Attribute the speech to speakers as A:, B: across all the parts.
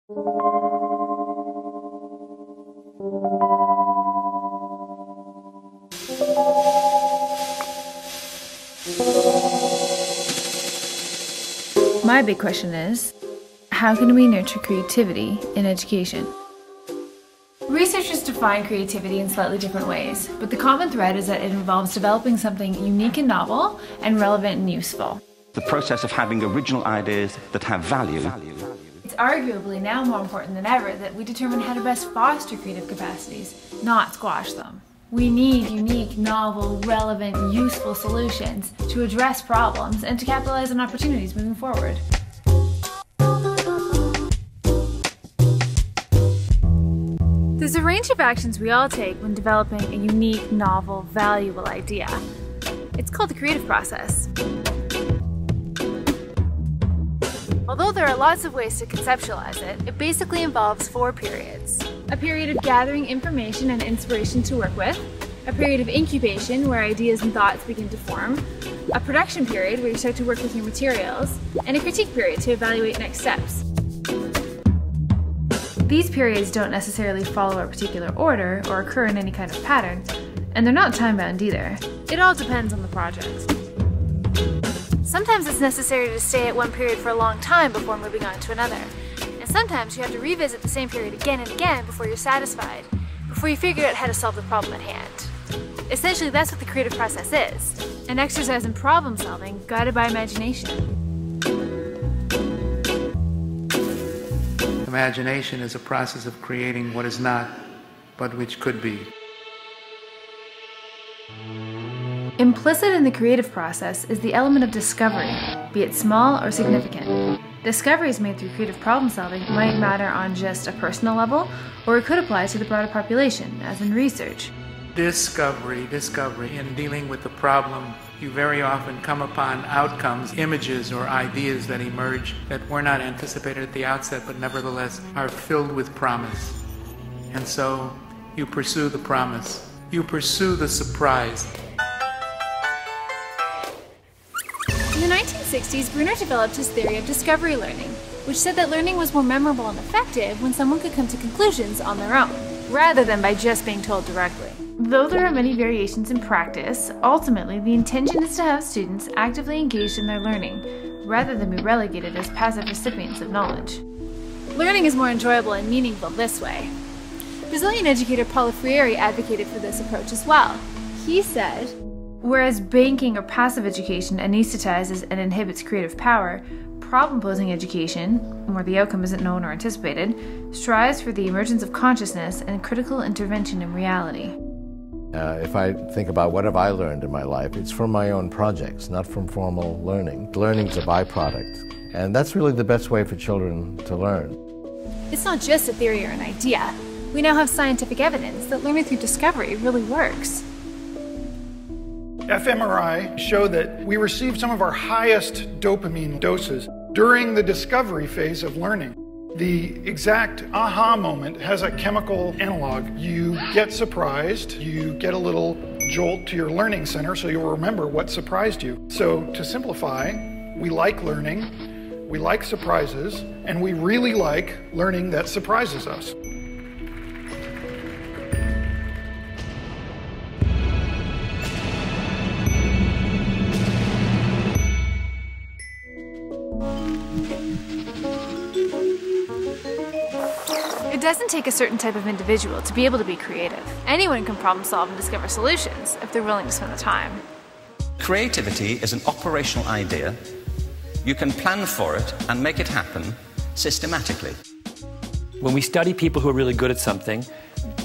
A: My big question is, how can we nurture creativity in education? Researchers define creativity in slightly different ways, but the common thread is that it involves developing something unique and novel and relevant and useful.
B: The process of having original ideas that have value.
A: It's arguably now more important than ever that we determine how to best foster creative capacities, not squash them. We need unique, novel, relevant, useful solutions to address problems and to capitalize on opportunities moving forward. There's a range of actions we all take when developing a unique, novel, valuable idea. It's called the creative process. Although there are lots of ways to conceptualize it, it basically involves 4 periods. A period of gathering information and inspiration to work with, a period of incubation where ideas and thoughts begin to form, a production period where you start to work with your materials, and a critique period to evaluate next steps. These periods don't necessarily follow a particular order or occur in any kind of pattern, and they're not time-bound either. It all depends on the project. Sometimes it's necessary to stay at one period for a long time before moving on to another. And sometimes you have to revisit the same period again and again before you're satisfied, before you figure out how to solve the problem at hand. Essentially, that's what the creative process is, an exercise in problem solving guided by imagination.
C: Imagination is a process of creating what is not, but which could be.
A: Implicit in the creative process is the element of discovery, be it small or significant. Discoveries made through creative problem solving might matter on just a personal level, or it could apply to the broader population, as in research.
C: Discovery. In dealing with the problem, you very often come upon outcomes, images or ideas that emerge that were not anticipated at the outset, but nevertheless are filled with promise. And so you pursue the promise. You pursue the surprise.
A: In the 1960s, Bruner developed his theory of discovery learning, which said that learning was more memorable and effective when someone could come to conclusions on their own, rather than by just being told directly. Though there are many variations in practice, ultimately the intention is to have students actively engaged in their learning, rather than be relegated as passive recipients of knowledge. Learning is more enjoyable and meaningful this way. Brazilian educator Paulo Freire advocated for this approach as well. He said, whereas banking or passive education anesthetizes and inhibits creative power, problem-posing education, where the outcome isn't known or anticipated, strives for the emergence of consciousness and critical intervention in reality.
D: If I think about what have I learned in my life, it's from my own projects, not from formal learning. Learning's a byproduct, and that's really the best way for children to learn.
A: It's not just a theory or an idea. We now have scientific evidence that learning through discovery really works.
E: fMRI showed that we receive some of our highest dopamine doses during the discovery phase of learning. The exact aha moment has a chemical analog. You get surprised, you get a little jolt to your learning center so you'll remember what surprised you. So to simplify, we like learning, we like surprises, and we really like learning that surprises us.
A: It doesn't take a certain type of individual to be able to be creative. Anyone can problem solve and discover solutions if they're willing to spend the time.
B: Creativity is an operational idea. You can plan for it and make it happen systematically.
F: When we study people who are really good at something,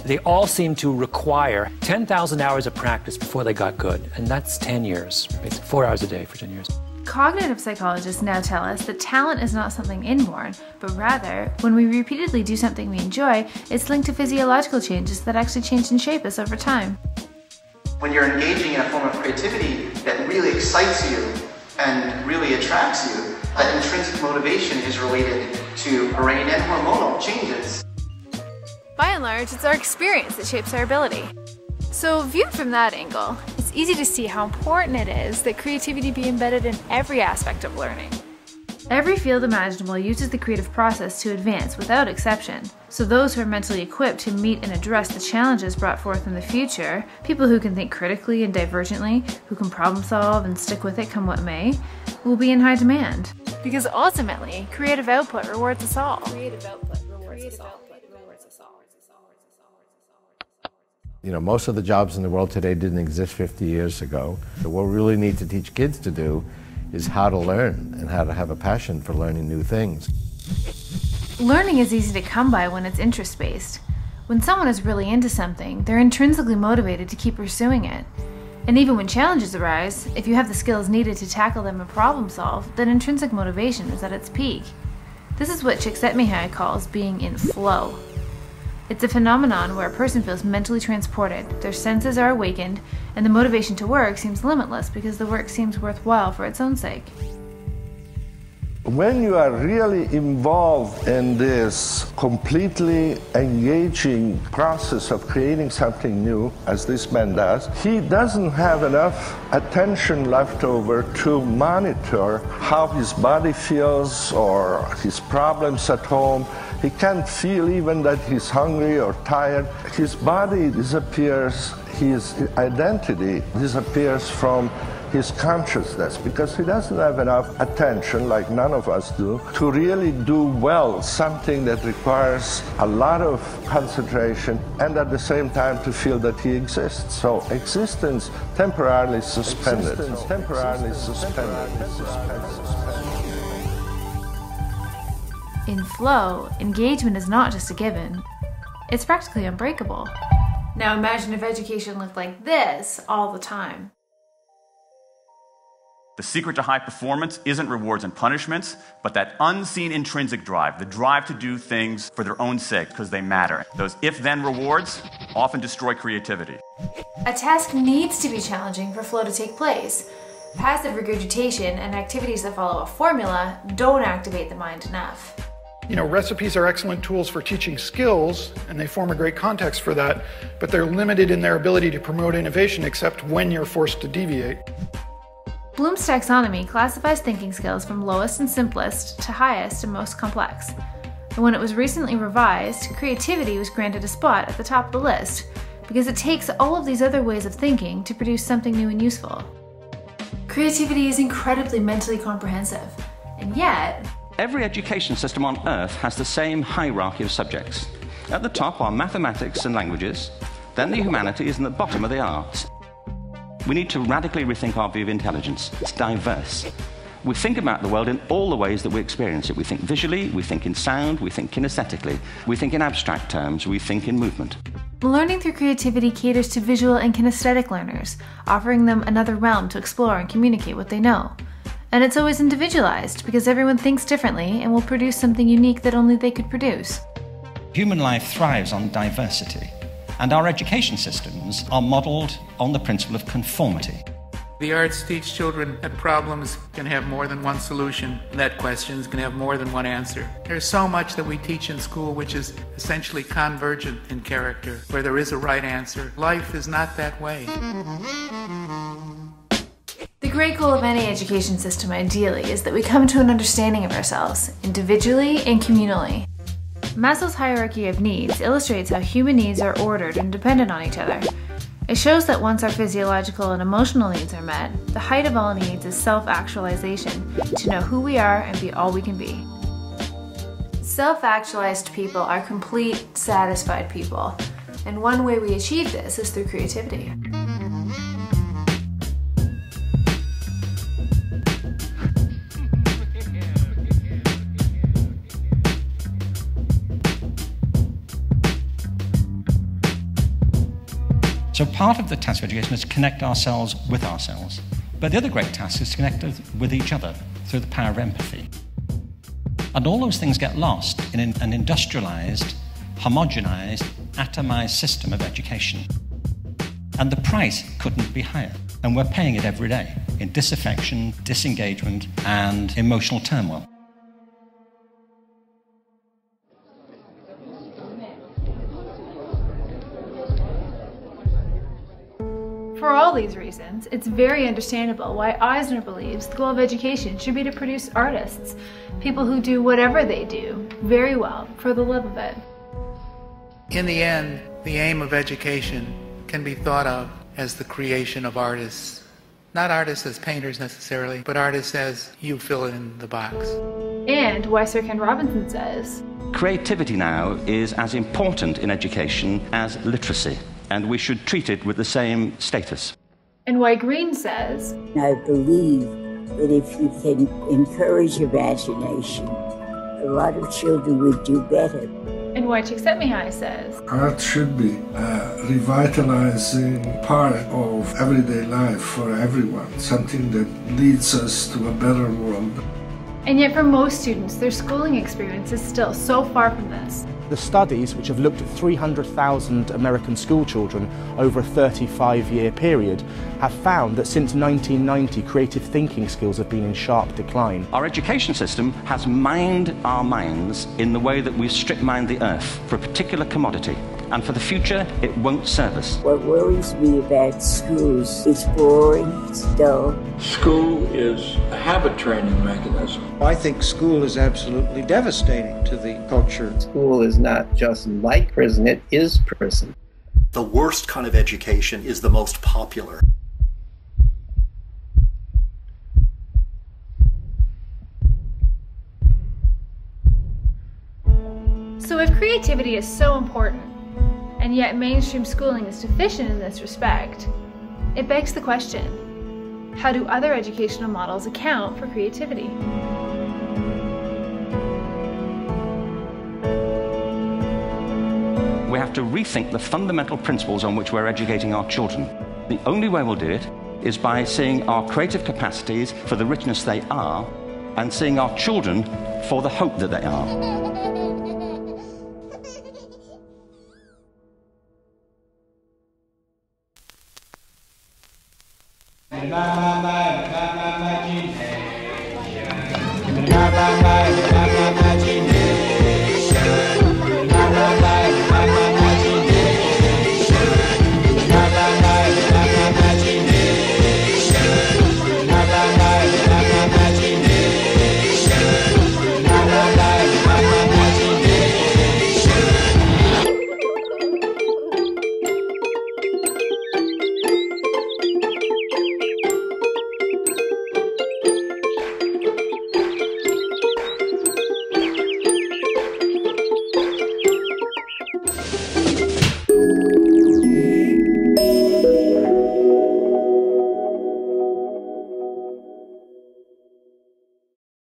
F: they all seem to require 10,000 hours of practice before they got good, and that's 10 years, basically 4 hours a day for 10 years.
A: Cognitive psychologists now tell us that talent is not something inborn, but rather, when we repeatedly do something we enjoy, it's linked to physiological changes that actually change and shape us over time.
G: When you're engaging in a form of creativity that really excites you and really attracts you, that intrinsic motivation is related to brain and hormonal changes.
A: By and large, it's our experience that shapes our ability. So viewed from that angle, it's easy to see how important it is that creativity be embedded in every aspect of learning. Every field imaginable uses the creative process to advance without exception. So those who are mentally equipped to meet and address the challenges brought forth in the future, people who can think critically and divergently, who can problem solve and stick with it come what may, will be in high demand. Because ultimately, creative output rewards us all.
D: You know, most of the jobs in the world today didn't exist 50 years ago. So what we really need to teach kids to do is how to learn and how to have a passion for learning new things.
A: Learning is easy to come by when it's interest-based. When someone is really into something, they're intrinsically motivated to keep pursuing it. And even when challenges arise, if you have the skills needed to tackle them and problem solve, then intrinsic motivation is at its peak. This is what Csikszentmihalyi calls being in flow. It's a phenomenon where a person feels mentally transported, their senses are awakened, and the motivation to work seems limitless because the work seems worthwhile for its own sake.
H: When you are really involved in this completely engaging process of creating something new, as this man does, he doesn't have enough attention left over to monitor how his body feels or his problems at home. He can't feel even that he's hungry or tired. His body disappears, his identity disappears from his consciousness because he doesn't have enough attention, like none of us do, to really do well something that requires a lot of concentration and at the same time to feel that he exists. So existence temporarily suspended.
A: In flow, engagement is not just a given, it's practically unbreakable. Now imagine if education looked like this all the time.
I: The secret to high performance isn't rewards and punishments, but that unseen intrinsic drive, the drive to do things for their own sake because they matter. Those if-then rewards often destroy creativity.
A: A task needs to be challenging for flow to take place. Passive regurgitation and activities that follow a formula don't activate the mind enough.
E: You know, recipes are excellent tools for teaching skills, and they form a great context for that, but they're limited in their ability to promote innovation except when you're forced to deviate.
A: Bloom's taxonomy classifies thinking skills from lowest and simplest to highest and most complex. And when it was recently revised, creativity was granted a spot at the top of the list because it takes all of these other ways of thinking to produce something new and useful. Creativity is incredibly mentally comprehensive, and yet,
B: every education system on Earth has the same hierarchy of subjects. At the top are mathematics and languages, then the humanities, and at the bottom are the arts. We need to radically rethink our view of intelligence. It's diverse. We think about the world in all the ways that we experience it. We think visually, we think in sound, we think kinesthetically, we think in abstract terms, we think in movement.
A: Learning through creativity caters to visual and kinesthetic learners, offering them another realm to explore and communicate what they know. And it's always individualized because everyone thinks differently and will produce something unique that only they could produce.
B: Human life thrives on diversity, and our education systems are modeled on the principle of conformity.
C: The arts teach children that problems can have more than one solution, and that questions can have more than one answer. There's so much that we teach in school which is essentially convergent in character, where there is a right answer. Life is not that way.
A: The great goal of any education system, ideally, is that we come to an understanding of ourselves, individually and communally. Maslow's hierarchy of needs illustrates how human needs are ordered and dependent on each other. It shows that once our physiological and emotional needs are met, the height of all needs is self-actualization, to know who we are and be all we can be. Self-actualized people are complete, satisfied people, and one way we achieve this is through creativity.
B: So part of the task of education is to connect ourselves with ourselves. But the other great task is to connect with each other through the power of empathy. And all those things get lost in an industrialized, homogenized, atomized system of education. And the price couldn't be higher. And we're paying it every day in disaffection, disengagement, and emotional turmoil.
A: For all these reasons, it's very understandable why Eisner believes the goal of education should be to produce artists, people who do whatever they do very well for the love of it.
C: In the end, the aim of education can be thought of as the creation of artists. Not artists as painters necessarily, but artists as you fill in the box.
A: And why Sir Ken Robinson says,
B: creativity now is as important in education as literacy, and we should treat it with the same status.
A: And why Green says,
J: I believe that if you can encourage imagination, a lot of children would do better.
A: And why Csikszentmihalyi says,
H: Art should be a revitalizing part of everyday life for everyone, something that leads us to a better world.
A: And yet for most students, their schooling experience is still so far from this.
K: The studies, which have looked at 300,000 American school children over a 35-year period, have found that since 1990, creative thinking skills have been in sharp decline.
B: Our education system has mined our minds in the way that we've strip-mined the earth for a particular commodity. And for the future, it won't serve us.
J: What worries me about schools is boring, it's dull.
L: School is a habit training mechanism.
M: I think school is absolutely devastating to the culture.
N: School is not just like prison, it is prison.
O: The worst kind of education is the most popular.
A: So if creativity is so important, and yet mainstream schooling is deficient in this respect, it begs the question, how do other educational models account for creativity?
B: We have to rethink the fundamental principles on which we're educating our children. The only way we'll do it is by seeing our creative capacities for the richness they are, and seeing our children for the hope that they are.
P: Mama